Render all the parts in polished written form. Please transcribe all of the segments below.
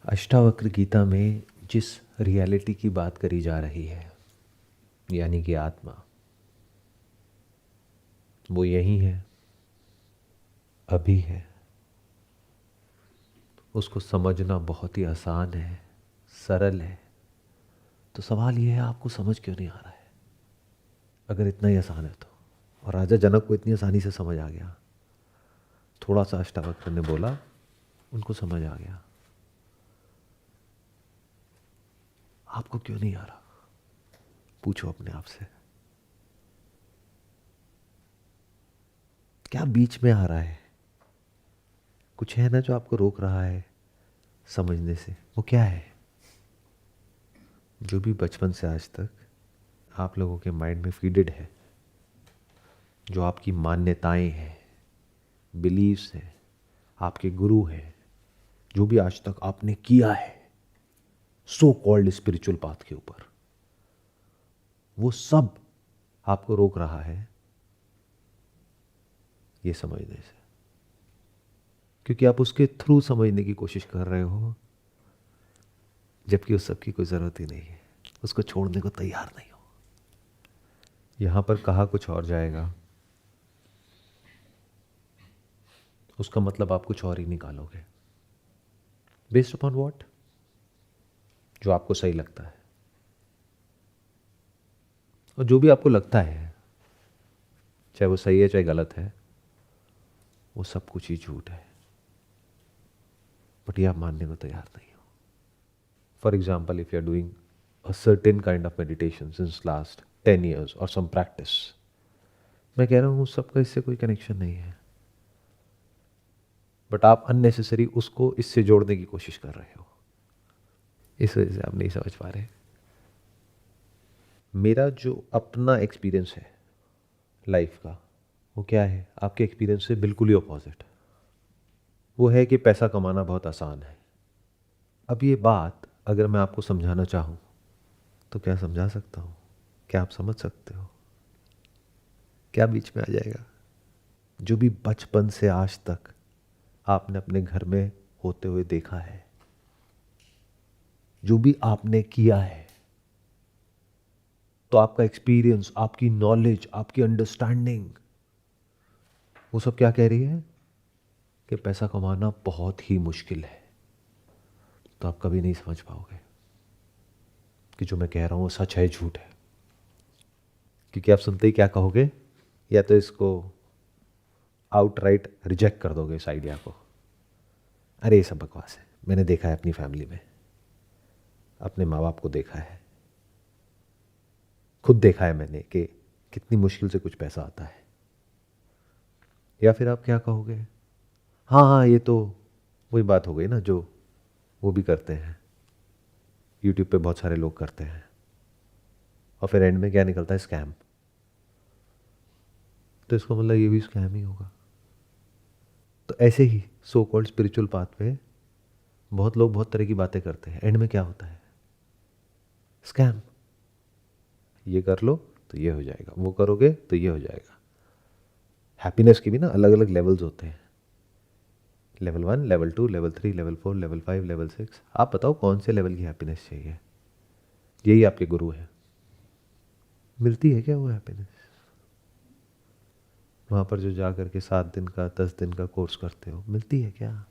अष्टावक्र गीता में जिस रियलिटी की बात करी जा रही है यानी कि आत्मा, वो यही है, अभी है। उसको समझना बहुत ही आसान है, सरल है। तो सवाल ये है, आपको समझ क्यों नहीं आ रहा है? अगर इतना ही आसान है तो। और राजा जनक को इतनी आसानी से समझ आ गया, थोड़ा सा अष्टावक्र ने बोला, उनको समझ आ गया। आपको क्यों नहीं आ रहा? पूछो अपने आप से, क्या बीच में आ रहा है? कुछ है ना जो आपको रोक रहा है समझने से। वो क्या है? जो भी बचपन से आज तक आप लोगों के माइंड में फीडेड है, जो आपकी मान्यताएं हैं, बिलीव्स हैं, आपके गुरु हैं, जो भी आज तक आपने किया है सो कॉल्ड स्पिरिचुअल पाथ के ऊपर, वो सब आपको रोक रहा है ये समझने से। क्योंकि आप उसके थ्रू समझने की कोशिश कर रहे हो, जबकि उस सब की कोई ज़रूरत ही नहीं है। उसको छोड़ने को तैयार नहीं हो। यहां पर कहा कुछ और जाएगा, उसका मतलब आप कुछ और ही निकालोगे। Based upon what? जो आपको सही लगता है। और जो भी आपको लगता है, चाहे वो सही है चाहे गलत है, वो सब कुछ ही झूठ है। बट ये आप मानने को तैयार नहीं हो। For example, if you are doing a certain kind of meditation since last 10 years और सम प्रैक्टिस, मैं कह रहा हूं उस सबका इससे कोई कनेक्शन नहीं है, बट आप अननेसेसरी उसको इससे जोड़ने की कोशिश कर रहे हो। इस वजह से आप नहीं समझ पा रहे। मेरा जो अपना एक्सपीरियंस है लाइफ का, वो क्या है? आपके एक्सपीरियंस से बिल्कुल ही अपोजिट। वो है कि पैसा कमाना बहुत आसान है। अब ये बात अगर मैं आपको समझाना चाहूँ तो क्या समझा सकता हूँ? क्या आप समझ सकते हो? क्या बीच में आ जाएगा? जो भी बचपन से आज तक आपने अपने घर में होते हुए देखा है, जो भी आपने किया है, तो आपका एक्सपीरियंस, आपकी नॉलेज, आपकी अंडरस्टैंडिंग, वो सब क्या कह रही है कि पैसा कमाना बहुत ही मुश्किल है। तो आप कभी नहीं समझ पाओगे कि जो मैं कह रहा हूं वो सच है झूठ है। क्योंकि आप सुनते ही क्या कहोगे? या तो इसको आउटराइट रिजेक्ट कर दोगे इस आइडिया को, अरे ये सब बकवास है। मैंने देखा है अपनी फैमिली में, अपने माँ बाप को देखा है, खुद देखा है मैंने कि कितनी मुश्किल से कुछ पैसा आता है। या फिर आप क्या कहोगे? हाँ हाँ, ये तो वही बात हो गई ना जो वो भी करते हैं, यूट्यूब पे बहुत सारे लोग करते हैं। और फिर एंड में क्या निकलता है? स्कैम। तो इसका मतलब ये भी स्कैम ही होगा। तो ऐसे ही सो कॉल्ड स्पिरिचुअल पाथ पे बहुत लोग बहुत तरह की बातें करते हैं, एंड में क्या होता है? स्कैम। ये कर लो तो ये हो जाएगा, वो करोगे तो ये हो जाएगा। हैप्पीनेस के भी ना अलग अलग लेवल्स होते हैं, level 1, level 2, level 3, level 4, level 5, level 6। आप बताओ कौन से लेवल की हैप्पीनेस चाहिए? यही आपके गुरु है। मिलती है क्या वो हैप्पीनेस? वहां पर जो जा करके 7 दिन का 10 दिन का कोर्स करते हो, मिलती है क्या?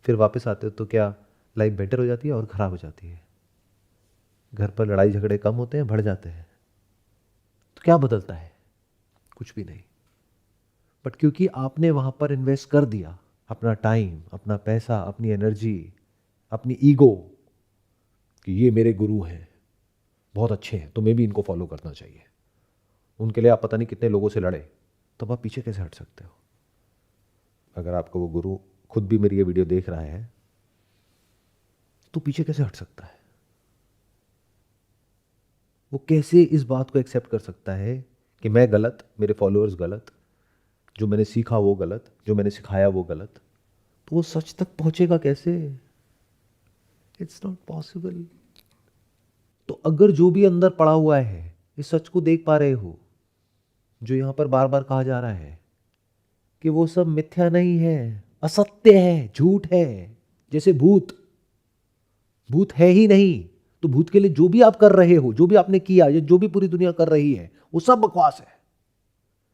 फिर वापस आते हो तो क्या लाइफ बेटर हो जाती है और ख़राब हो जाती है? घर पर लड़ाई झगड़े कम होते हैं, बढ़ जाते हैं? तो क्या बदलता है? कुछ भी नहीं। बट क्योंकि आपने वहां पर इन्वेस्ट कर दिया अपना टाइम, अपना पैसा, अपनी एनर्जी, अपनी ईगो, कि ये मेरे गुरु हैं, बहुत अच्छे हैं, तुम्हें भी इनको फॉलो करना चाहिए, उनके लिए आप पता नहीं कितने लोगों से लड़े, तब आप पीछे कैसे हट सकते हो? अगर आपको वो गुरु खुद भी मेरी ये वीडियो देख रहा है तो पीछे कैसे हट सकता है? वो कैसे इस बात को एक्सेप्ट कर सकता है कि मैं गलत, मेरे फॉलोअर्स गलत, जो मैंने सीखा वो गलत, जो मैंने सिखाया वो गलत? तो वो सच तक पहुंचेगा कैसे? It's not possible. तो अगर जो भी अंदर पड़ा हुआ है, इस सच को देख पा रहे हो, जो यहां पर बार बार कहा जा रहा है कि वो सब मिथ्या नहीं है, असत्य है, झूठ है, जैसे भूत भूत है ही नहीं। तो भूत के लिए जो भी आप कर रहे हो, जो भी आपने किया या जो भी पूरी दुनिया कर रही है, वो सब बकवास है।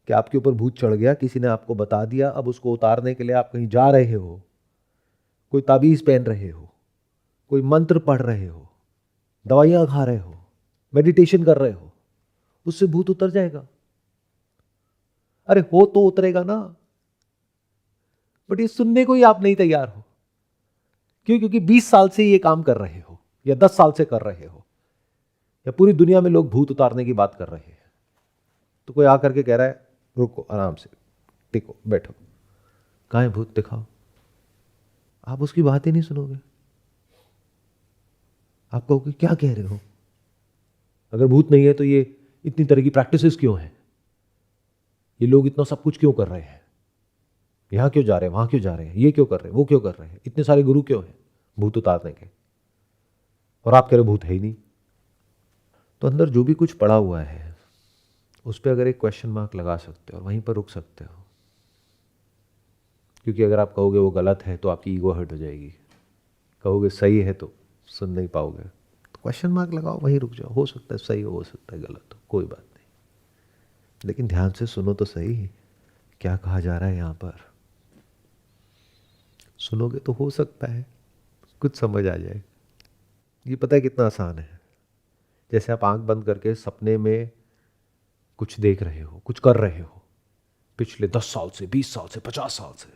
कि आपके ऊपर भूत चढ़ गया, किसी ने आपको बता दिया, अब उसको उतारने के लिए आप कहीं जा रहे हो, कोई ताबीज पहन रहे हो, कोई मंत्र पढ़ रहे हो, दवाइयां खा रहे हो, मेडिटेशन कर रहे हो, उससे भूत उतर जाएगा। अरे हो तो उतरेगा ना, बट ये सुनने को ही आप नहीं तैयार हो। क्यों? क्योंकि 20 साल से ये काम कर रहे हो, या 10 साल से कर रहे हो, या पूरी दुनिया में लोग भूत उतारने की बात कर रहे हैं। तो कोई आकर के कह रहा है रुको, आराम से टिको, बैठो, कहाँ है भूत दिखाओ, आप उसकी बात ही नहीं सुनोगे। आप कहोगे क्या कह रहे हो, अगर भूत नहीं है तो ये इतनी तरह की प्रैक्टिसेस क्यों है, ये लोग इतना सब कुछ क्यों कर रहे हैं, यहां क्यों जा रहे हैं, वहां क्यों जा रहे हैं, ये क्यों कर रहे हैं, वो क्यों कर रहे हैं, इतने सारे गुरु क्यों हैं भूत उतारने के, और आप कह रहे हो भूत है ही नहीं। तो अंदर जो भी कुछ पड़ा हुआ है उस पर अगर एक क्वेश्चन मार्क लगा सकते हो और वहीं पर रुक सकते हो। क्योंकि अगर आप कहोगे वो गलत है तो आपकी ईगो हर्ट हो जाएगी, कहोगे सही है तो सुन नहीं पाओगे। तो क्वेश्चन मार्क लगाओ, वहीं रुक जाओ। हो सकता है सही हो सकता है गलत हो, कोई बात नहीं, लेकिन ध्यान से सुनो तो सही, क्या कहा जा रहा है यहां पर। सुनोगे तो हो सकता है कुछ समझ आ जाए। ये पता है कितना आसान है। जैसे आप आंख बंद करके सपने में कुछ देख रहे हो, कुछ कर रहे हो पिछले 10 साल से, 20 साल से, 50 साल से,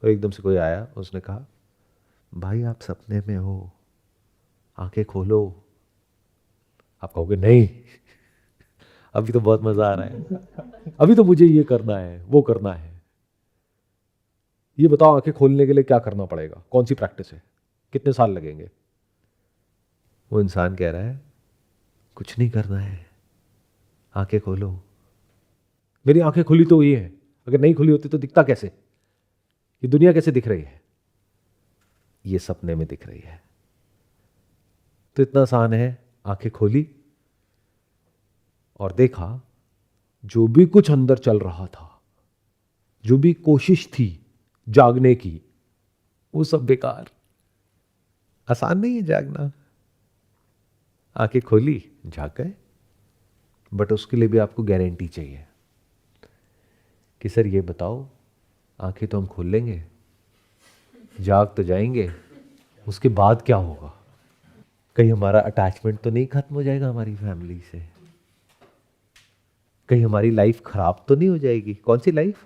और एकदम से कोई आया, उसने कहा भाई आप सपने में हो, आंखें खोलो। आप कहोगे नहीं अभी तो बहुत मजा आ रहा है, अभी तो मुझे ये करना है, वो करना है। ये बताओ आंखें खोलने के लिए क्या करना पड़ेगा, कौन सी प्रैक्टिस है, कितने साल लगेंगे। वो इंसान कह रहा है कुछ नहीं करना है, आंखें खोलो। मेरी आंखें खुली तो हुई है, अगर नहीं खुली होती तो दिखता कैसे, ये दुनिया कैसे दिख रही है, ये सपने में दिख रही है। तो इतना आसान है, आंखें खोली और देखा जो भी कुछ अंदर चल रहा था, जो भी कोशिश थी जागने की, वो सब बेकार। आसान नहीं है जागना। आंखें खोली, जाग गए, बट उसके लिए भी आपको गारंटी चाहिए कि सर ये बताओ, आंखें तो हम खोल लेंगे, जाग तो जाएंगे, उसके बाद क्या होगा, कहीं हमारा अटैचमेंट तो नहीं खत्म हो जाएगा हमारी फैमिली से, कहीं हमारी लाइफ खराब तो नहीं हो जाएगी। कौन सी लाइफ,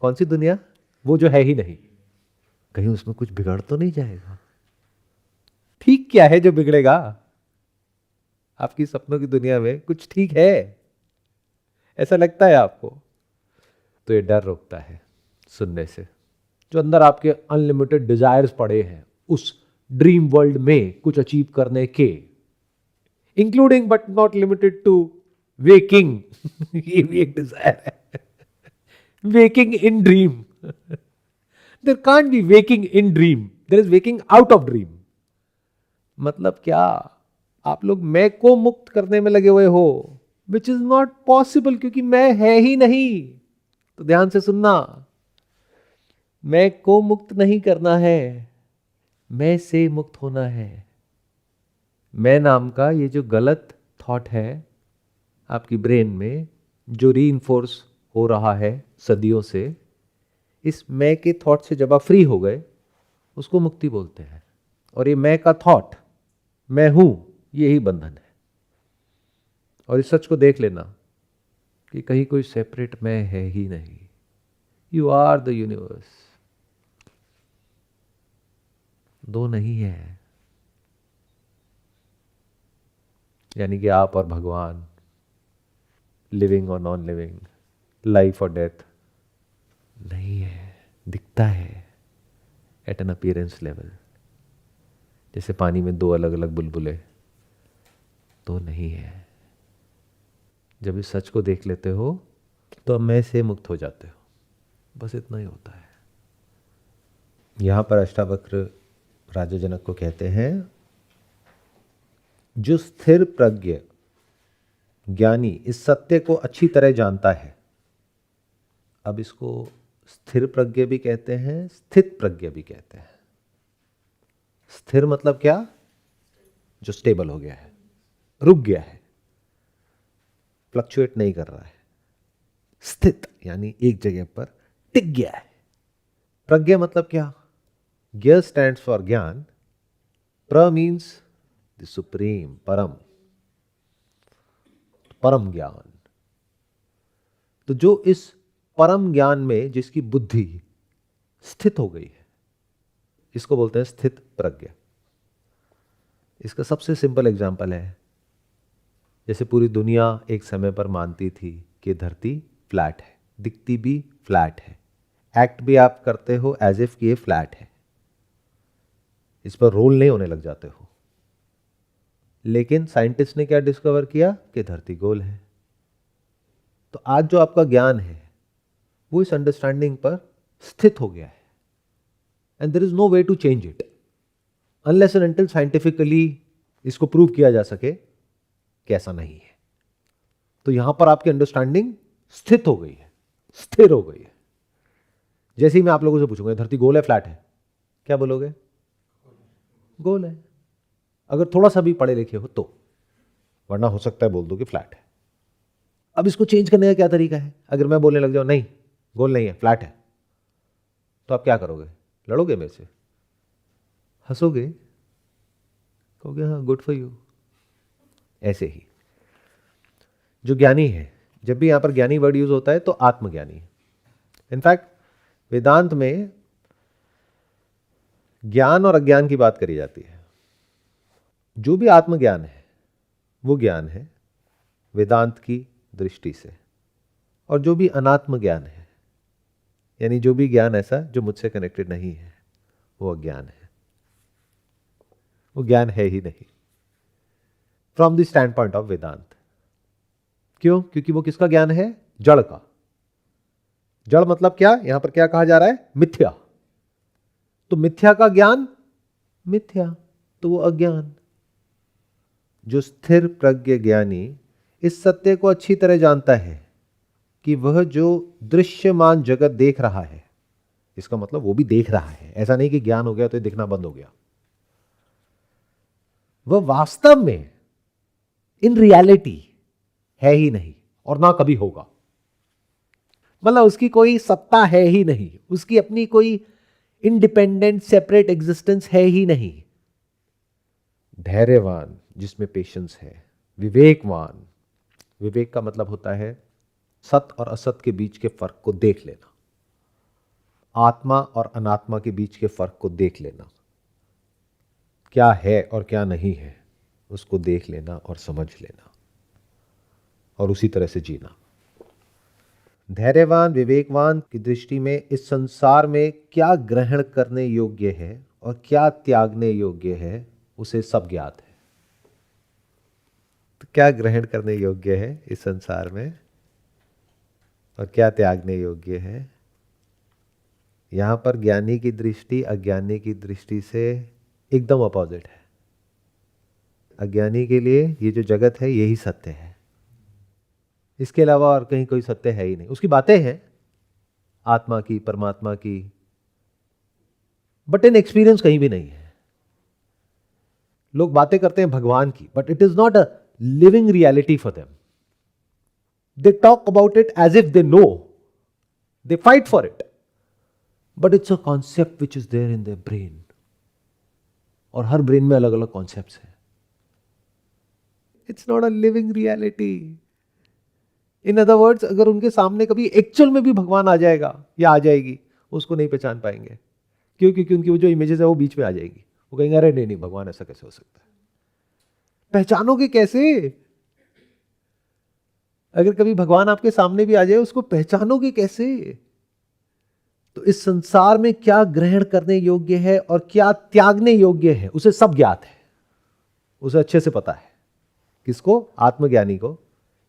कौन सी दुनिया, वो जो है ही नहीं, कहीं उसमें कुछ बिगड़ तो नहीं जाएगा। ठीक क्या है जो बिगड़ेगा आपकी सपनों की दुनिया में, कुछ ठीक है ऐसा लगता है आपको। तो ये डर रोकता है सुनने से। जो अंदर आपके अनलिमिटेड डिजायर्स पड़े हैं उस ड्रीम वर्ल्ड में कुछ अचीव करने के, including but not limited to waking ये भी एक डिजायर है, waking in dream. There can't be waking in dream, there is waking out of dream. मतलब क्या, आप लोग मैं को मुक्त करने में लगे हुए हो, विच इज नॉट पॉसिबल, क्योंकि मैं है ही नहीं। तो ध्यान से सुनना, मैं को मुक्त नहीं करना है, मैं से मुक्त होना है। मैं नाम का ये जो गलत थॉट है आपकी ब्रेन में, जो रीइंफोर्स हो रहा है सदियों से, इस मैं के थॉट से जब आप फ्री हो गए, उसको मुक्ति बोलते हैं। और ये मैं का थॉट, मैं हूं, यही बंधन है। और इस सच को देख लेना कि कहीं कोई सेपरेट मैं है ही नहीं। यू आर द यूनिवर्स, दो नहीं है। यानी कि आप और भगवान, लिविंग और नॉन लिविंग, लाइफ और डेथ नहीं है। दिखता है एट एन अपीयरेंस लेवल, जैसे पानी में दो अलग अलग बुलबुले, तो नहीं है। जब इस सच को देख लेते हो तो अब मैं से मुक्त हो जाते हो। बस इतना ही होता है। यहां पर अष्टावक्र राजा जनक को कहते हैं, जो स्थिर प्रज्ञ ज्ञानी इस सत्य को अच्छी तरह जानता है। अब इसको स्थिर प्रज्ञ भी कहते हैं, स्थित प्रज्ञ भी कहते हैं। स्थिर मतलब क्या? जो स्टेबल हो गया है, रुक गया है, फ्लक्चुएट नहीं कर रहा है। स्थित यानी एक जगह पर टिक गया है। प्रज्ञा मतलब क्या? ज्ञ स्टैंड्स फॉर ज्ञान, प्र मीन्स द सुप्रीम, परम, परम ज्ञान। तो जो इस परम ज्ञान में जिसकी बुद्धि स्थित हो गई है, इसको बोलते हैं स्थित प्रज्ञा। इसका सबसे सिंपल एग्जाम्पल है, जैसे पूरी दुनिया एक समय पर मानती थी कि धरती फ्लैट है, दिखती भी फ्लैट है, एक्ट भी आप करते हो एज इफ कि ये फ्लैट है, इस पर रोल नहीं होने लग जाते हो। लेकिन साइंटिस्ट ने क्या डिस्कवर किया कि धरती गोल है। तो आज जो आपका ज्ञान है वो इस अंडरस्टैंडिंग पर स्थित हो गया है, and there is no way to change it unless and until scientifically इसको प्रूव किया जा सके कि ऐसा नहीं है। तो यहां पर आपकी अंडरस्टैंडिंग स्थित हो गई है, स्थिर हो गई है। जैसे ही मैं आप लोगों से पूछूंगा धरती गोल है फ्लैट है, क्या बोलोगे? गोल है। अगर थोड़ा सा भी पढ़े लिखे हो तो, वरना हो सकता है बोल दो कि फ्लैट है। अब इसको चेंज करने का क्या तरीका है? अगर मैं बोलने लग जाऊं नहीं गोल नहीं है फ्लैट है, तो आप क्या करोगे? लड़ोगे मेरे से? हंसोगे? कहोगे हाँ गुड फॉर यू। ऐसे ही जो ज्ञानी है, जब भी यहां पर ज्ञानी वर्ड यूज होता है तो आत्मज्ञानी। इनफैक्ट वेदांत में ज्ञान और अज्ञान की बात करी जाती है। जो भी आत्मज्ञान है वो ज्ञान है वेदांत की दृष्टि से, और जो भी अनात्म ज्ञान है, यानी जो भी ज्ञान ऐसा जो मुझसे कनेक्टेड नहीं है, वो अज्ञान है, वो ज्ञान है ही नहीं from the standpoint of Vedanta. क्यों? क्योंकि वो किसका ज्ञान है? जड़ का। जड़ मतलब क्या? यहां पर क्या कहा जा रहा है? मिथ्या। तो मिथ्या का ज्ञान मिथ्या, तो वो अज्ञान। जो स्थिर प्रज्ञ ज्ञानी इस सत्य को अच्छी तरह जानता है कि वह जो दृश्यमान जगत देख रहा है, इसका मतलब वो भी देख रहा है, ऐसा नहीं कि ज्ञान हो गया तो ये दिखना बंद हो गया, वह वास्तव में इन रियलिटी है ही नहीं और ना कभी होगा। मतलब उसकी कोई सत्ता है ही नहीं, उसकी अपनी कोई इंडिपेंडेंट सेपरेट एग्जिस्टेंस है ही नहीं। धैर्यवान जिसमें पेशेंस है, विवेकवान, विवेक का मतलब होता है सत्य और असत्य के बीच के फर्क को देख लेना, आत्मा और अनात्मा के बीच के फर्क को देख लेना, क्या है और क्या नहीं है उसको देख लेना और समझ लेना, और उसी तरह से जीना। धैर्यवान विवेकवान की दृष्टि में इस संसार में क्या ग्रहण करने योग्य है और क्या त्यागने योग्य है उसे सब ज्ञात है। तो क्या ग्रहण करने योग्य है इस संसार में और क्या त्यागने योग्य है, यहां पर ज्ञानी की दृष्टि अज्ञानी की दृष्टि से एकदम अपोजिट है। अज्ञानी के लिए ये जो जगत है यही सत्य है, इसके अलावा और कहीं कोई सत्य है ही नहीं। उसकी बातें हैं आत्मा की, परमात्मा की, बट इन एक्सपीरियंस कहीं भी नहीं है। लोग बातें करते हैं भगवान की, but it is not a living reality for them. They talk about it as if they know, they fight for it, but it's a concept which is there in their brain, और हर brain में अलग अलग concepts हैं। It's not a living reality. In other words, अगर उनके सामने कभी एक्चुअल में भी भगवान आ जाएगा या आ जाएगी, उसको नहीं पहचान पाएंगे। क्यों? क्योंकि उनकी वो जो इमेजेस है वो बीच में आ जाएगी। वो कहेंगे अरे नहीं नहीं, भगवान ऐसा कैसे हो सकता है। पहचानोगे कैसे? अगर कभी भगवान आपके सामने भी आ जाए, उसको पहचानोगे कैसे? तो इस संसार में क्या ग्रहण करने योग्य है और क्या त्यागने योग्य है उसे सब ज्ञात है, उसे अच्छे से पता है। किसको? आत्मज्ञानी को,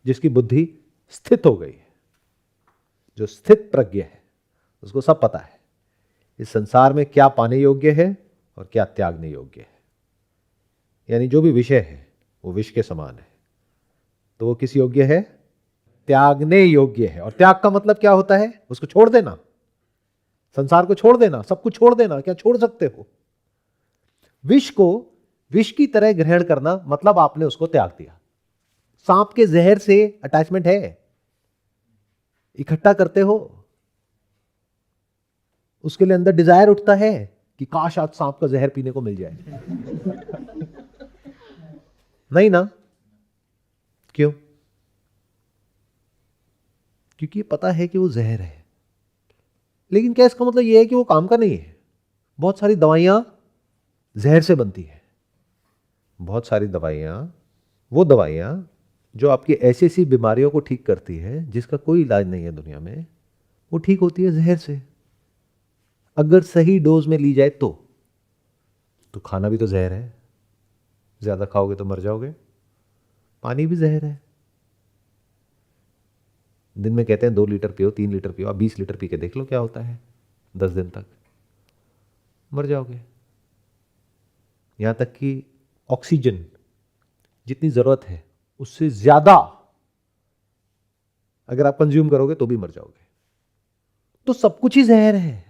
जिसकी बुद्धि स्थित हो गई है, जो स्थित प्रज्ञ है, उसको सब पता है इस संसार में क्या पाने योग्य है और क्या त्यागने योग्य है। यानी जो भी विषय है वो विष के समान है, तो वो किस योग्य है? त्यागने योग्य है। और त्याग का मतलब क्या होता है? उसको छोड़ देना, संसार को छोड़ देना, सब कुछ छोड़ देना। क्या छोड़ सकते हो? विष को विष की तरह ग्रहण करना मतलब आपने उसको त्याग दिया। सांप के जहर से अटैचमेंट है, इकट्ठा करते हो, उसके लिए अंदर डिजायर उठता है कि काश आज सांप का जहर पीने को मिल जाए। नहीं ना? क्यों? क्योंकि पता है कि वो जहर है। लेकिन क्या इसका मतलब यह है कि वो काम का नहीं है? बहुत सारी दवाइयां जहर से बनती है। बहुत सारी दवाइयां, वो दवाइयां जो आपकी ऐसी ऐसी बीमारियों को ठीक करती है जिसका कोई इलाज नहीं है दुनिया में, वो ठीक होती है जहर से, अगर सही डोज में ली जाए तो खाना भी तो जहर है, ज्यादा खाओगे तो मर जाओगे। पानी भी जहर है। दिन में कहते हैं 2 लीटर पियो, 3 लीटर पियो, आप 20 लीटर पी के देख लो क्या होता है, 10 दिन तक मर जाओगे। यहां तक कि ऑक्सीजन जितनी जरूरत है उससे ज्यादा अगर आप कंज्यूम करोगे तो भी मर जाओगे। तो सब कुछ ही जहर है।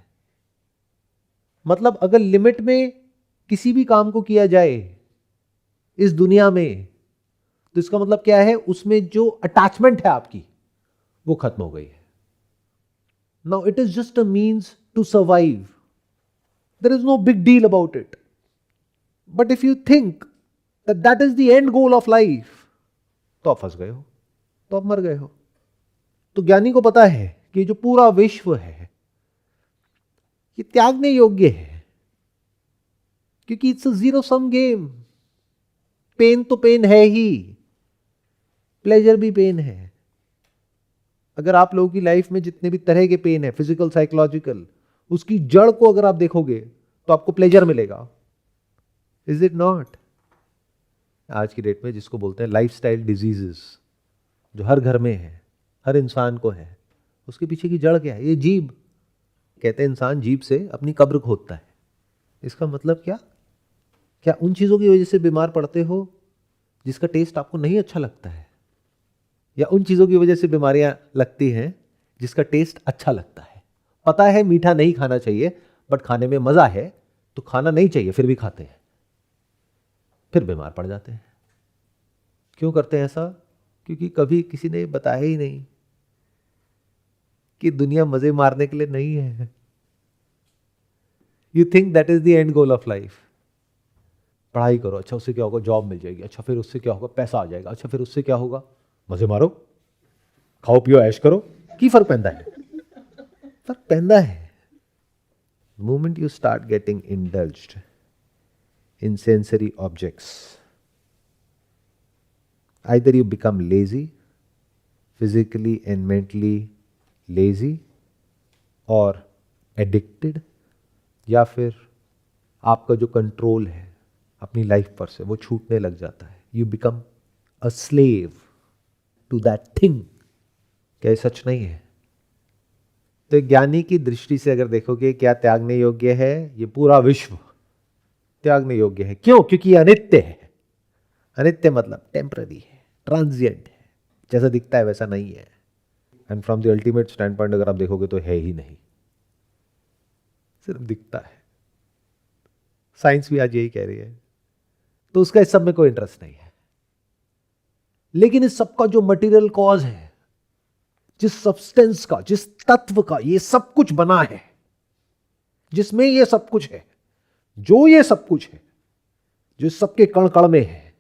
मतलब अगर लिमिट में किसी भी काम को किया जाए इस दुनिया में, तो इसका मतलब क्या है, उसमें जो अटैचमेंट है आपकी वो खत्म हो गई है। Now it is just a means to survive, there is no big deal about it. But if you think that that is the end goal of life, तो आप फंस गए हो, तो आप मर गए हो। तो ज्ञानी को पता है कि जो पूरा विश्व है ये त्यागने योग्य है, क्योंकि it's a zero sum game. Pain तो पेन है ही, प्लेजर भी पेन है। अगर आप लोगों की लाइफ में जितने भी तरह के पेन है, फिजिकल, साइकोलॉजिकल, उसकी जड़ को अगर आप देखोगे तो आपको प्लेजर मिलेगा। Is it not? आज की डेट में जिसको बोलते हैं लाइफस्टाइल डिजीजेस, जो हर घर में है, हर इंसान को है, उसके पीछे की जड़ क्या है? ये जीभ। कहते हैं इंसान जीभ से अपनी कब्र खोदता है। इसका मतलब क्या? क्या उन चीजों की वजह से बीमार पड़ते हो जिसका टेस्ट आपको नहीं अच्छा लगता है, या उन चीजों की वजह से बीमारियां लगती हैं जिसका टेस्ट अच्छा लगता है? पता है मीठा नहीं खाना चाहिए, बट खाने में मजा है तो खाना नहीं चाहिए, फिर भी खाते हैं, फिर बीमार पड़ जाते हैं। क्यों करते हैं ऐसा? क्योंकि कभी किसी ने बताया ही नहीं कि दुनिया मजे मारने के लिए नहीं है। You think that is the end goal of life. पढ़ाई करो, अच्छा उससे क्या होगा? जॉब मिल जाएगी। अच्छा फिर उससे क्या होगा? पैसा आ जाएगा। अच्छा फिर उससे क्या होगा? मजे मारो, खाओ पियो, ऐश करो। की फर्क पैंदा है? फर्क पैंदा है। Moment you start getting indulged in sensory objects, either you become lazy, physically and mentally lazy, or addicted, या फिर आपका जो कंट्रोल है अपनी लाइफ पर से वो छूटने लग जाता है। You become a slave to that thing. क्या ये सच नहीं है? तो ज्ञानी की दृष्टि से अगर देखोगे क्या त्यागने योग्य है? ये पूरा विश्व त्यागने योग्य है। क्यों? क्योंकि ये अनित्य है। अनित्य मतलब टेम्पररी है, ट्रांजिएंट है, जैसा दिखता है वैसा नहीं है। And from the ultimate stand point अगर आप देखोगे तो है ही नहीं, सिर्फ दिखता है। साइंस भी आज यही कह रही है। तो उसका इस सब में कोई इंटरेस्ट नहीं है। लेकिन इस सब का जो मटेरियल कॉज है, जिस सब्सटेंस का, जिस तत्व का ये सब कुछ बना है, जिसमें ये सब कुछ है, जो ये सब कुछ है, जो सबके कण कण में है,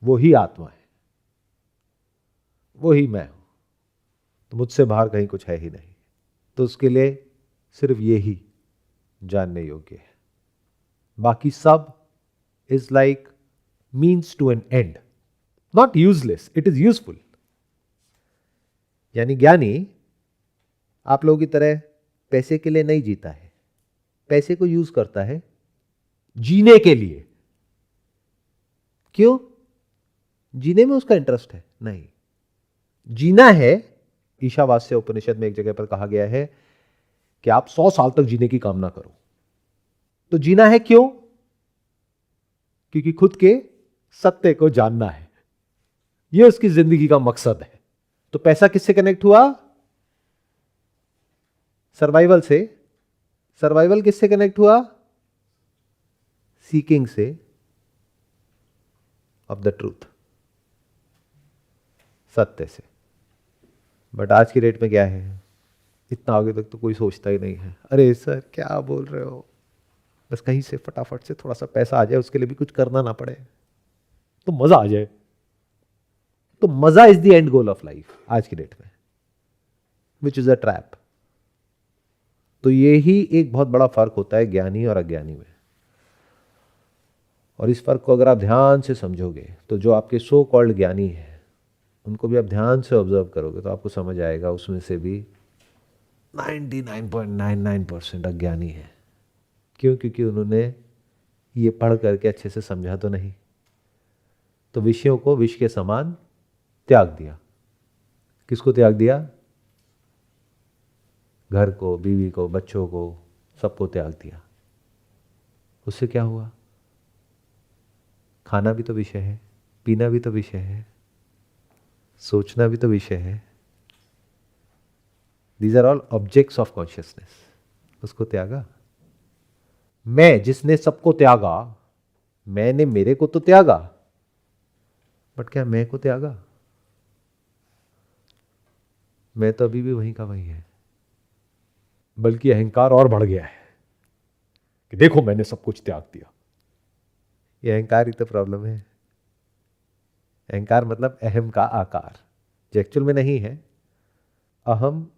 वो ही आत्मा है, वो ही मैं हूं। तो मुझसे बाहर कहीं कुछ है ही नहीं। तो उसके लिए सिर्फ ये ही जानने योग्य है। बाकी सब is like means to an end, not useless, it is useful. यानी ज्ञानी आप लोगों की तरह पैसे के लिए नहीं जीता है, पैसे को यूज करता है जीने के लिए। क्यों? जीने में उसका इंटरेस्ट है? नहीं। जीना है, ईशावास्य उपनिषद में एक जगह पर कहा गया है कि आप 100 साल तक जीने की कामना करो। तो जीना है क्यों? क्योंकि खुद के सत्य को जानना है, यह उसकी जिंदगी का मकसद है। तो पैसा किससे कनेक्ट हुआ? सर्वाइवल से। सर्वाइवल किससे कनेक्ट हुआ? सीकिंग से ऑफ द ट्रूथ, सत्य से। बट आज की डेट में क्या है, इतना आगे तक तो कोई सोचता ही नहीं है। अरे सर क्या बोल रहे हो, बस कहीं से फटाफट से थोड़ा सा पैसा आ जाए, उसके लिए भी कुछ करना ना पड़े तो मजा आ जाए। तो मजा is the end goal of life आज की डेट में, विच इज अ ट्रैप। तो ये ही एक बहुत बड़ा फर्क होता है ज्ञानी और अज्ञानी में। और इस फर्क को अगर आप ध्यान से समझोगे तो जो आपके सो कॉल्ड ज्ञानी हैं उनको भी आप ध्यान से ऑब्जर्व करोगे तो आपको समझ आएगा उसमें से भी 99.99% अज्ञानी है। क्यों? क्योंकि उन्होंने ये पढ़ करके अच्छे से समझा तो नहीं, तो विषयों को विष के समान त्याग दिया। किसको त्याग दिया? घर को, बीवी को, बच्चों को, सबको त्याग दिया। उससे क्या हुआ? खाना भी तो विषय है, पीना भी तो विषय है, सोचना भी तो विषय है। These are all objects of consciousness. उसको त्यागा। मैं जिसने सबको त्यागा, मैंने मेरे को तो त्यागा, बट क्या मैं को त्यागा? मैं तो अभी भी वहीं का वहीं है, बल्कि अहंकार और बढ़ गया है कि देखो मैंने सब कुछ त्याग दिया। ये अहंकार ही तो प्रॉब्लम है। अहंकार मतलब अहम का आकार, जो एक्चुअल में नहीं है। अहम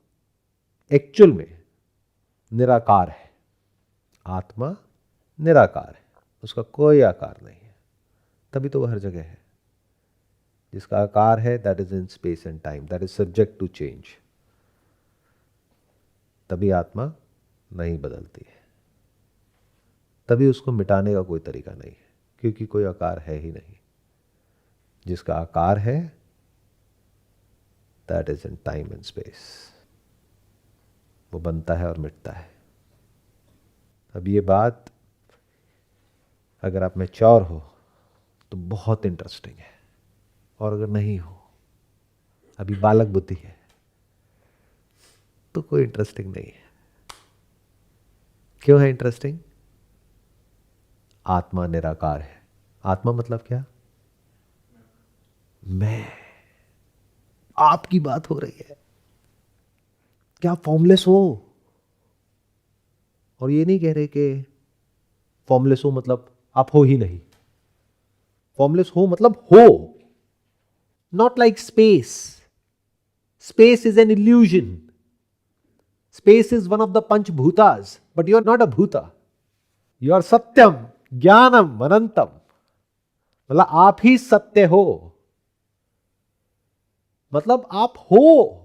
एक्चुअल में निराकार है, आत्मा निराकार है, उसका कोई आकार नहीं है। तभी तो वह हर जगह है। जिसका आकार है that is in space and time, that is subject to change. तभी आत्मा नहीं बदलती है, तभी उसको मिटाने का कोई तरीका नहीं है, क्योंकि कोई आकार है ही नहीं। जिसका आकार है that is in time and space, वो बनता है और मिटता है। अब ये बात अगर आप मैच्योर हो तो बहुत इंटरेस्टिंग है, और अगर नहीं हो, अभी बालक बुद्धि है, तो कोई इंटरेस्टिंग नहीं है। क्यों है इंटरेस्टिंग? आत्मा निराकार है। आत्मा मतलब क्या? मैं। आपकी बात हो रही है, क्या फॉर्मलेस हो? और ये नहीं कह रहे कि फॉर्मलेस हो मतलब आप हो ही नहीं। फॉर्मलेस हो मतलब हो, not like space. Space is an illusion. Space is one of the पंच भूतास, but you are not a भूता, यू आर सत्यम ज्ञानम अनंतम। मतलब आप ही सत्य हो, मतलब आप हो।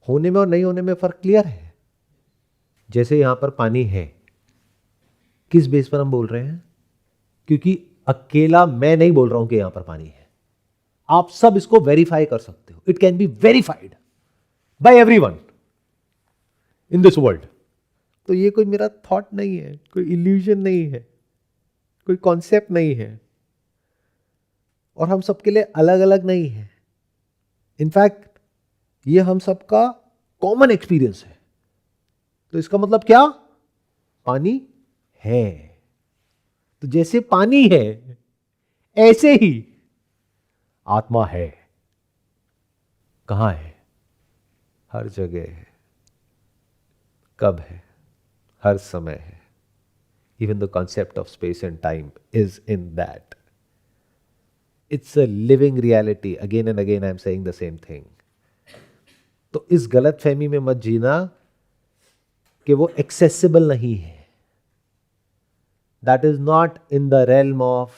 होने में और नहीं होने में फर्क क्लियर है। जैसे यहां पर पानी है, किस बेस पर हम बोल रहे हैं? क्योंकि अकेला मैं नहीं बोल रहा हूं कि यहां पर पानी है। आप सब इसको वेरीफाई कर सकते हो। It can be verified bye everyone in this world. तो ये कोई मेरा थॉट नहीं है, कोई इल्यूजन नहीं है, कोई कॉन्सेप्ट नहीं है, और हम सबके लिए अलग अलग नहीं है। इनफैक्ट ये हम सबका कॉमन एक्सपीरियंस है। तो इसका मतलब क्या? पानी है। तो जैसे पानी है ऐसे ही आत्मा है। कहां है? हर जगह है। कब है? हर समय है। Even the concept of space and time is in that. It's a living reality. Again and again I am saying the same thing. तो इस गलत फहमी में मत जीना कि वो एक्सेसिबल नहीं है। That is not in the realm of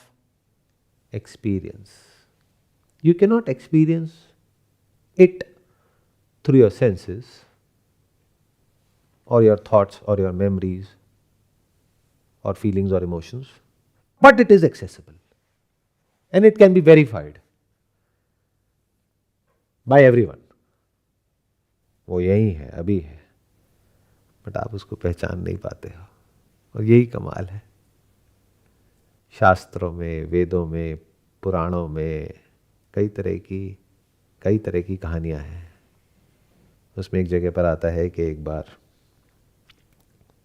experience. You cannot experience it through your senses or your thoughts or your memories or feelings or emotions, but it is accessible and it can be verified by everyone. वो यही है, अभी है, but आप उसको पहचान नहीं पाते हो, और यही कमाल है। शास्त्रों में, वेदों में, पुराणों में कई तरह की कहानियां हैं। उसमें एक जगह पर आता है कि एक बार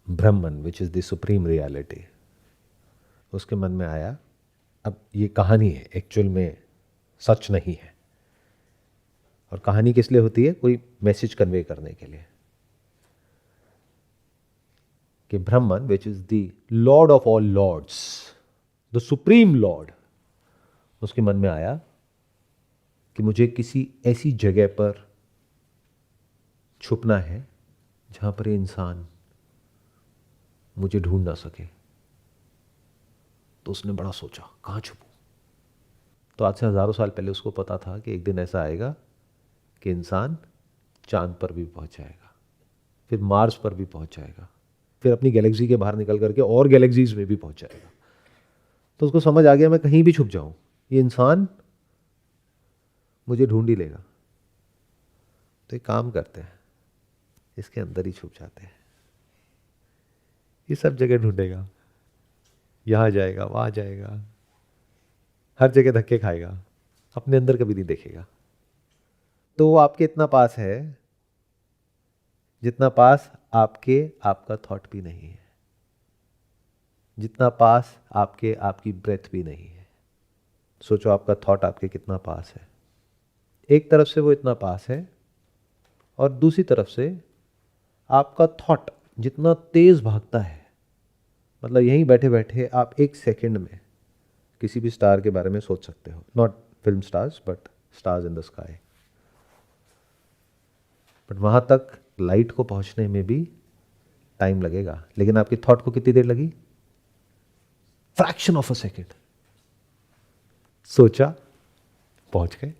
Brahman, which is the supreme reality, उसके मन में आया, अब ये कहानी है, एक्चुअल में सच नहीं है। और कहानी किस लिए होती है? कोई मैसेज कन्वे करने के लिए, कि Brahman which is the lord of all lords, the supreme lord, उसके मन में आया कि मुझे किसी ऐसी जगह पर छुपना है जहां पर ये इंसान मुझे ढूंढ ना सके। तो उसने बड़ा सोचा, कहां छुपूं? तो आज से हजारों साल पहले उसको पता था कि एक दिन ऐसा आएगा कि इंसान चांद पर भी पहुंच जाएगा, फिर मार्स पर भी पहुंच जाएगा, फिर अपनी गैलेक्सी के बाहर निकल करके और गैलेक्सीज में भी पहुंच जाएगा। तो उसको समझ आ गया, मैं कहीं भी छुप जाऊं, ये इंसान मुझे ढूंढ ही लेगा। तो एक काम करते हैं, इसके अंदर ही छुप जाते हैं। ये सब जगह ढूंढेगा, यहां जाएगा, वहां जाएगा, हर जगह धक्के खाएगा, अपने अंदर कभी नहीं देखेगा। तो वो आपके इतना पास है जितना पास आपके आपका थॉट भी नहीं है, जितना पास आपके आपकी ब्रेथ भी नहीं है। सोचो आपका थॉट आपके कितना पास है। एक तरफ से वो इतना पास है और दूसरी तरफ से आपका थॉट जितना तेज भागता है, मतलब यहीं बैठे बैठे आप एक सेकंड में किसी भी स्टार के बारे में सोच सकते हो, not film stars but stars in the sky. But वहां तक लाइट को पहुंचने में भी टाइम लगेगा, लेकिन आपकी थॉट को कितनी देर लगी? Fraction of a second. सोचा, पहुंच गए।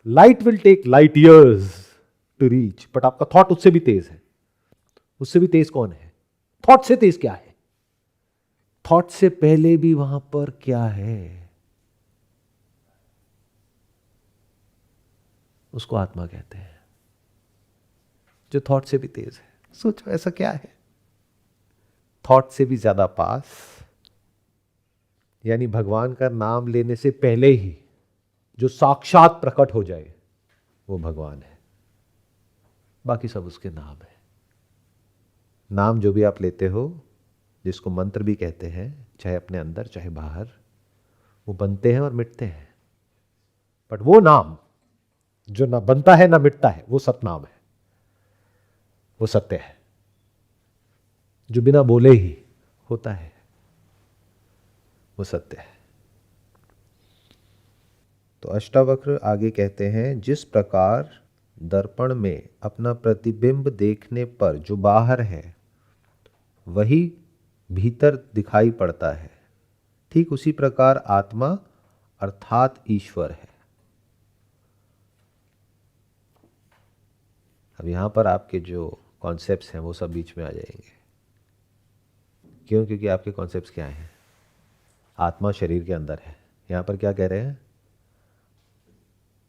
Light will take light years to reach, but आपका थॉट उससे भी तेज है। उससे भी तेज कौन है? थॉट से तेज क्या है? थॉट से पहले भी वहां पर क्या है? उसको आत्मा कहते हैं, जो थॉट से भी तेज है। सोचो ऐसा क्या है? थॉट से भी ज्यादा पास, यानी भगवान का नाम लेने से पहले ही जो साक्षात प्रकट हो जाए वो भगवान है। बाकी सब उसके नाम है। नाम जो भी आप लेते हो, जिसको मंत्र भी कहते हैं, चाहे अपने अंदर चाहे बाहर, वो बनते हैं और मिटते हैं। बट वो नाम जो ना बनता है ना मिटता है, वो सतनाम है, वो सत्य है, जो बिना बोले ही होता है, वो सत्य है। तो अष्टावक्र आगे कहते हैं, जिस प्रकार दर्पण में अपना प्रतिबिंब देखने पर जो बाहर है वही भीतर दिखाई पड़ता है, ठीक उसी प्रकार आत्मा अर्थात ईश्वर है। अब यहां पर आपके जो कॉन्सेप्ट्स हैं वो सब बीच में आ जाएंगे। क्यों? क्योंकि आपके कॉन्सेप्ट्स क्या हैं? आत्मा शरीर के अंदर है। यहां पर क्या कह रहे हैं?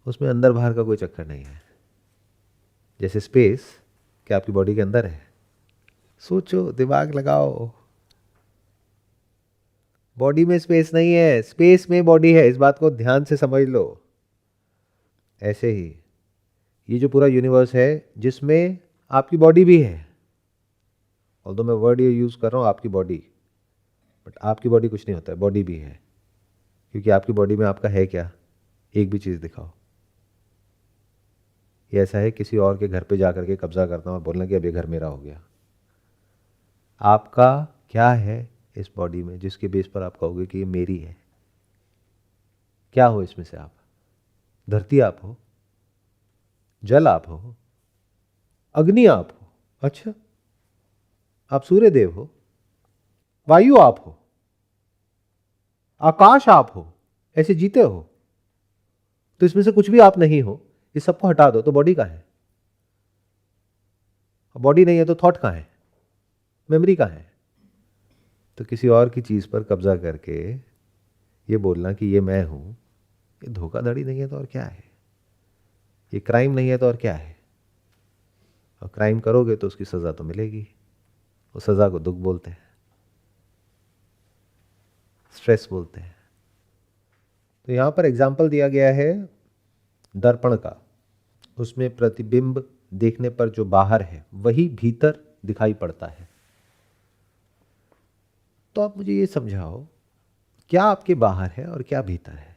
उसमें अंदर बाहर का कोई चक्कर नहीं है। जैसे स्पेस क्या आपकी बॉडी के अंदर है? सोचो, दिमाग लगाओ। बॉडी में स्पेस नहीं है, स्पेस में बॉडी है। इस बात को ध्यान से समझ लो। ऐसे ही ये जो पूरा यूनिवर्स है जिसमें आपकी बॉडी भी है, ऑल्दो मैं वर्ड ये यूज कर रहा हूं आपकी बॉडी, बट आपकी बॉडी कुछ नहीं होता है, बॉडी भी है। क्योंकि आपकी बॉडी में आपका है क्या? एक भी चीज दिखाओ। ये ऐसा है किसी और के घर पे जाकर के कब्जा करना और बोलना कि अब ये घर मेरा हो गया। आपका क्या है इस बॉडी में जिसके बेस पर आप कहोगे कि ये मेरी है? क्या हो इसमें से आप? धरती आप हो, जल आप हो, अग्नि आप हो, अच्छा आप सूर्य देव हो, वायु आप हो, आकाश आप हो, ऐसे जीते हो। तो इसमें से कुछ भी आप नहीं हो। इस सबको हटा दो तो बॉडी कहां है? बॉडी नहीं है तो थॉट कहां है? मेमोरी कहां है? तो किसी और की चीज पर कब्जा करके ये बोलना कि ये मैं हूं, ये धोखाधड़ी नहीं है तो और क्या है? ये क्राइम नहीं है तो और क्या है? और क्राइम करोगे तो उसकी सजा तो मिलेगी। उस सजा को दुख बोलते हैं, स्ट्रेस बोलते हैं। तो यहां पर एग्जाम्पल दिया गया है दर्पण का। उसमें प्रतिबिंब देखने पर जो बाहर है वही भीतर दिखाई पड़ता है। तो आप मुझे ये समझाओ, क्या आपके बाहर है और क्या भीतर है?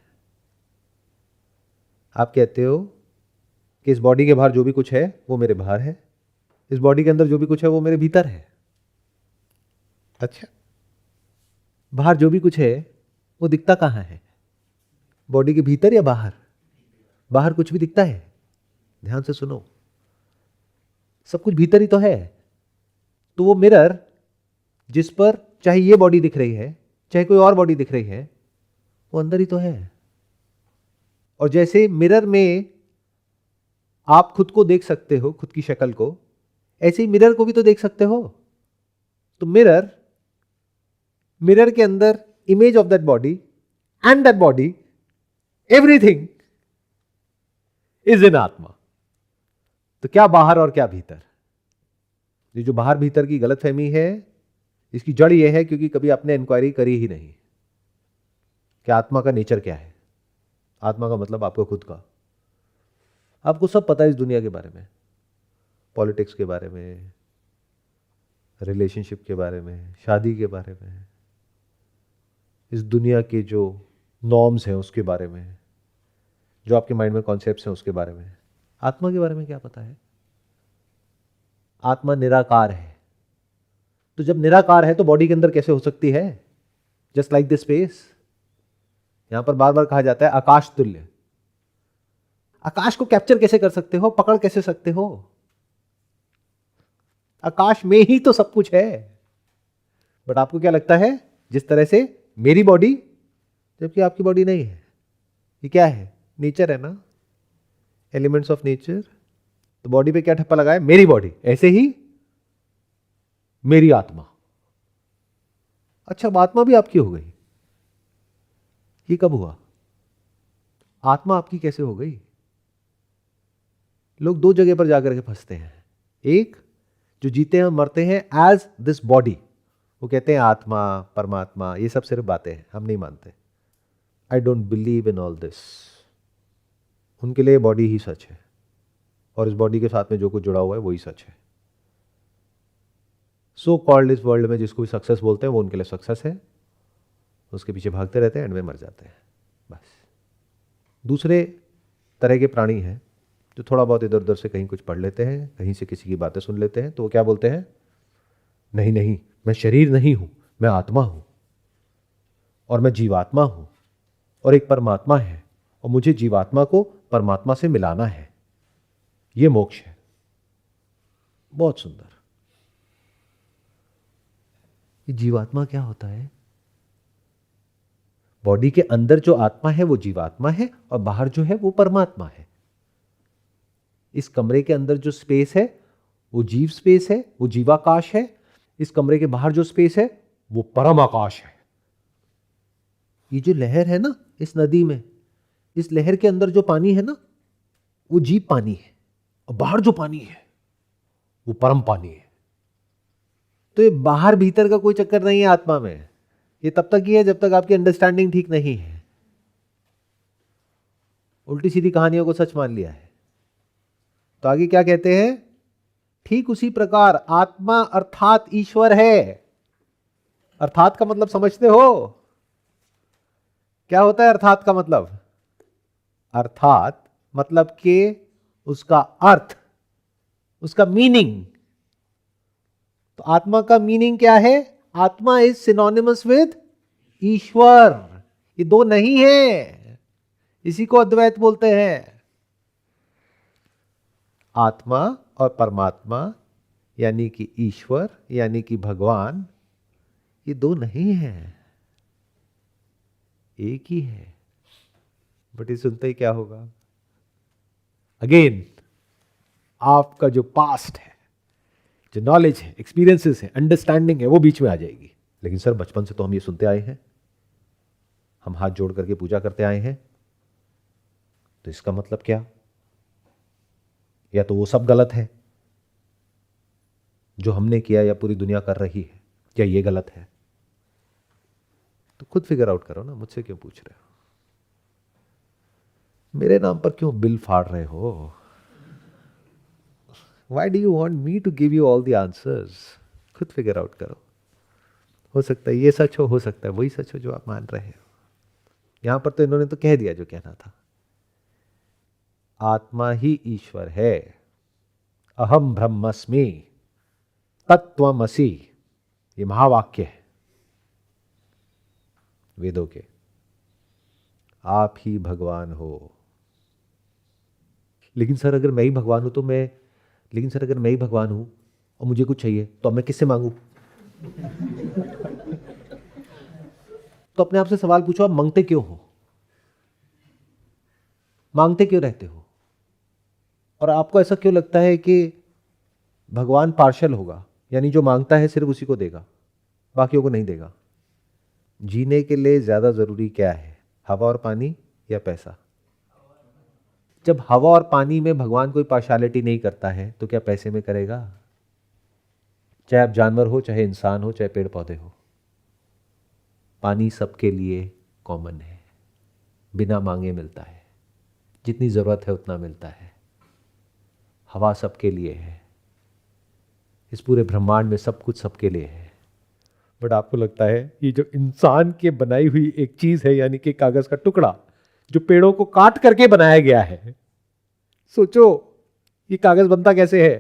आप कहते हो कि इस बॉडी के बाहर जो भी कुछ है वो मेरे बाहर है, इस बॉडी के अंदर जो भी कुछ है वो मेरे भीतर है। अच्छा, बाहर जो भी कुछ है वो दिखता कहाँ है? बॉडी के भीतर या बाहर? बाहर कुछ भी दिखता है? ध्यान से सुनो, सब कुछ भीतर ही तो है। तो वो मिरर जिस पर चाहे ये बॉडी दिख रही है चाहे कोई और बॉडी दिख रही है, वो अंदर ही तो है। और जैसे मिरर में आप खुद को देख सकते हो, खुद की शक्ल को, ऐसे ही मिरर को भी तो देख सकते हो। तो मिरर के अंदर image of that body and that body, everything is in आत्मा। तो क्या बाहर और क्या भीतर? ये जो बाहर भीतर की गलतफहमी है, इसकी जड़ यह है क्योंकि कभी आपने इंक्वायरी करी ही नहीं कि आत्मा का नेचर क्या है। आत्मा का मतलब आपको खुद का। आपको सब पता है इस दुनिया के बारे में, पॉलिटिक्स के बारे में, रिलेशनशिप के बारे में, शादी के बारे में, इस दुनिया के जो नॉर्म्स हैं उसके बारे में, जो आपके माइंड में कॉन्सेप्ट्स हैं उसके बारे में। आत्मा के बारे में क्या पता है? आत्मा निराकार है। तो जब निराकार है तो बॉडी के अंदर कैसे हो सकती है? Just like this space. यहां पर बार बार कहा जाता है आकाश तुल्य। आकाश को कैप्चर कैसे कर सकते हो, पकड़ कैसे सकते हो? आकाश में ही तो सब कुछ है। बट आपको क्या लगता है, जिस तरह से मेरी बॉडी, जबकि आपकी बॉडी नहीं है। ये क्या है? नेचर है ना, एलिमेंट्स ऑफ नेचर। तो बॉडी पे क्या ठप्पा लगा है? मेरी बॉडी। ऐसे ही मेरी आत्मा। अच्छा, अब आत्मा भी आपकी हो गई। ये कब हुआ? आत्मा आपकी कैसे हो गई? लोग दो जगह पर जाकर के फंसते हैं। एक, जो जीते हैं मरते हैं एज दिस बॉडी, वो कहते हैं आत्मा, परमात्मा, ये सब सिर्फ बातें हैं, हम नहीं मानते। I don't believe in all this. उनके लिए बॉडी ही सच है और इस बॉडी के साथ में जो कुछ जुड़ा हुआ है वही सच है। सो कॉल्ड इस वर्ल्ड में जिसको सक्सेस बोलते हैं वो उनके लिए सक्सेस है, उसके पीछे भागते रहते हैं, एंड में मर जाते हैं बस। दूसरे तरह के प्राणी हैं जो थोड़ा बहुत इधर उधर से कहीं कुछ पढ़ लेते हैं, कहीं से किसी की बातें सुन लेते हैं, तो वो क्या बोलते हैं? नहीं नहीं, मैं शरीर नहीं हूं, मैं आत्मा हूं और मैं जीवात्मा हूं और एक परमात्मा है और मुझे जीवात्मा को परमात्मा से मिलाना है, ये मोक्ष है। बहुत सुंदर। ये जीवात्मा क्या होता है? बॉडी के अंदर जो आत्मा है वो जीवात्मा है और बाहर जो है वो परमात्मा है। इस कमरे के अंदर जो स्पेस है वो जीव स्पेस है, वो जीवाकाश है। इस कमरे के बाहर जो स्पेस है वो परम आकाश है। ये जो लहर है ना इस नदी में, इस लहर के अंदर जो पानी है ना वो जीव पानी है और बाहर जो पानी है वो परम पानी है। तो ये बाहर भीतर का कोई चक्कर नहीं है आत्मा में। ये तब तक ही है जब तक आपकी अंडरस्टैंडिंग ठीक नहीं है, उल्टी सीधी कहानियों को सच मान लिया है। तो आगे क्या कहते हैं? ठीक उसी प्रकार आत्मा अर्थात ईश्वर है। अर्थात का मतलब समझते हो? क्या होता है अर्थात का मतलब? अर्थात मतलब कि उसका अर्थ, उसका मीनिंग। तो आत्मा का मीनिंग क्या है? आत्मा इज सिनोनिमस विद ईश्वर। ये दो नहीं है, इसी को अद्वैत बोलते हैं। आत्मा और परमात्मा यानी कि ईश्वर यानी कि भगवान, ये दो नहीं है, एक ही है। बट ये सुनते ही क्या होगा? अगेन आपका जो पास्ट है, जो नॉलेज है, एक्सपीरियंसेस है, अंडरस्टैंडिंग है, वो बीच में आ जाएगी। लेकिन सर बचपन से तो हम ये सुनते आए हैं, हम हाथ जोड़ करके पूजा करते आए हैं, तो इसका मतलब क्या? या तो वो सब गलत है जो हमने किया या पूरी दुनिया कर रही है, क्या ये गलत है? तो खुद फिगर आउट करो ना, मुझसे क्यों पूछ रहे हो? मेरे नाम पर क्यों बिल फाड़ रहे हो? Why do you want me to give you all the answers? खुद फिगर आउट करो। हो सकता है ये सच हो सकता है वही सच हो जो आप मान रहे हो। यहां पर तो इन्होंने तो कह दिया जो कहना था। आत्मा ही ईश्वर है, अहम ब्रह्मस्मि, तत्वमसि, ये महावाक्य है वेदों के। आप ही भगवान हो। लेकिन सर अगर मैं ही भगवान हूं तो मैं लेकिन सर अगर मैं ही भगवान हूं और मुझे कुछ चाहिए तो अब मैं किससे मांगू? तो अपने आप से सवाल पूछो, आप मांगते क्यों हो? मांगते क्यों रहते हो? और आपको ऐसा क्यों लगता है कि भगवान पार्शल होगा, यानी जो मांगता है सिर्फ उसी को देगा, बाकियों को नहीं देगा? जीने के लिए ज्यादा जरूरी क्या है, हवा और पानी या पैसा? जब हवा और पानी में भगवान कोई पार्शालिटी नहीं करता है तो क्या पैसे में करेगा? चाहे आप जानवर हो, चाहे इंसान हो, चाहे पेड़ पौधे हो, पानी सबके लिए कॉमन है, बिना मांगे मिलता है, जितनी जरूरत है उतना मिलता है। हवा सबके लिए है, इस पूरे ब्रह्मांड में सब कुछ सबके लिए है। बट आपको लगता है ये जो इंसान के बनाई हुई एक चीज है, यानी कि कागज का टुकड़ा जो पेड़ों को काट करके बनाया गया है, सोचो ये कागज बनता कैसे है?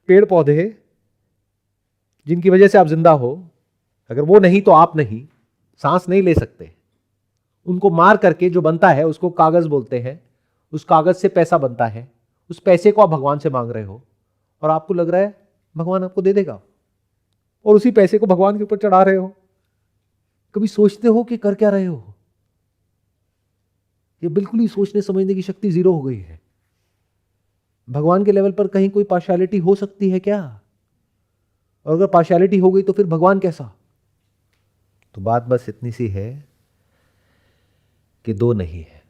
पेड़ पौधे जिनकी वजह से आप जिंदा हो, अगर वो नहीं तो आप नहीं, सांस नहीं ले सकते, उनको मार करके जो बनता है उसको कागज बोलते हैं। उस कागज से पैसा बनता है, उस पैसे को आप भगवान से मांग रहे हो और आपको लग रहा है भगवान आपको दे देगा, और उसी पैसे को भगवान के ऊपर चढ़ा रहे हो। कभी सोचते हो कि कर क्या रहे हो? ये बिल्कुल ही सोचने समझने की शक्ति जीरो हो गई है। भगवान के लेवल पर कहीं कोई पार्शियलिटी हो सकती है क्या? और अगर पार्शियलिटी हो गई तो फिर भगवान कैसा? तो बात बस इतनी सी है कि दो नहीं है।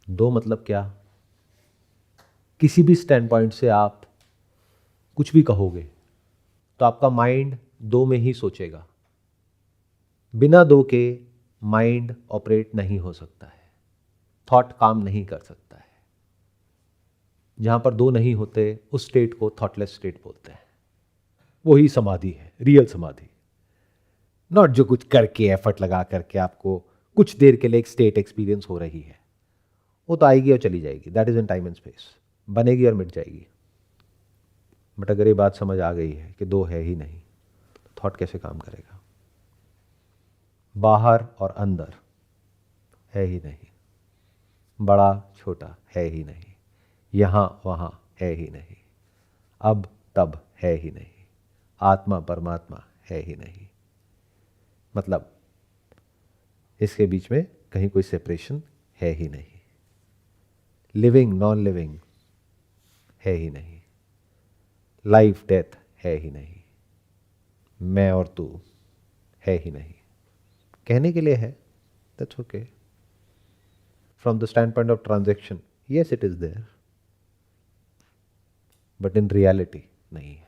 दो मतलब क्या? किसी भी स्टैंड पॉइंट से आप कुछ भी कहोगे तो आपका माइंड दो में ही सोचेगा। बिना दो के माइंड ऑपरेट नहीं हो सकता है, थॉट काम नहीं कर सकता है। जहां पर दो नहीं होते उस स्टेट को थॉटलेस स्टेट बोलते हैं। वही समाधि है, रियल समाधि। नॉट जो कुछ करके एफर्ट लगा करके आपको कुछ देर के लिए एक स्टेट एक्सपीरियंस हो रही है, वो तो आएगी और चली जाएगी, that is in time and space, बनेगी और मिट जाएगी। बट अगर ये बात समझ आ गई है कि दो है ही नहीं, तो थॉट कैसे काम करेगा? बाहर और अंदर है ही नहीं, बड़ा छोटा है ही नहीं, यहां वहां है ही नहीं, अब तब है ही नहीं, आत्मा परमात्मा है ही नहीं। मतलब इसके बीच में कहीं कोई सेपरेशन है ही नहीं। लिविंग नॉन लिविंग है ही नहीं, लाइफ डेथ है ही नहीं, मैं और तू है ही नहीं। कहने के लिए है, that's okay. From the standpoint of transaction, yes it is there, but in reality नहीं है।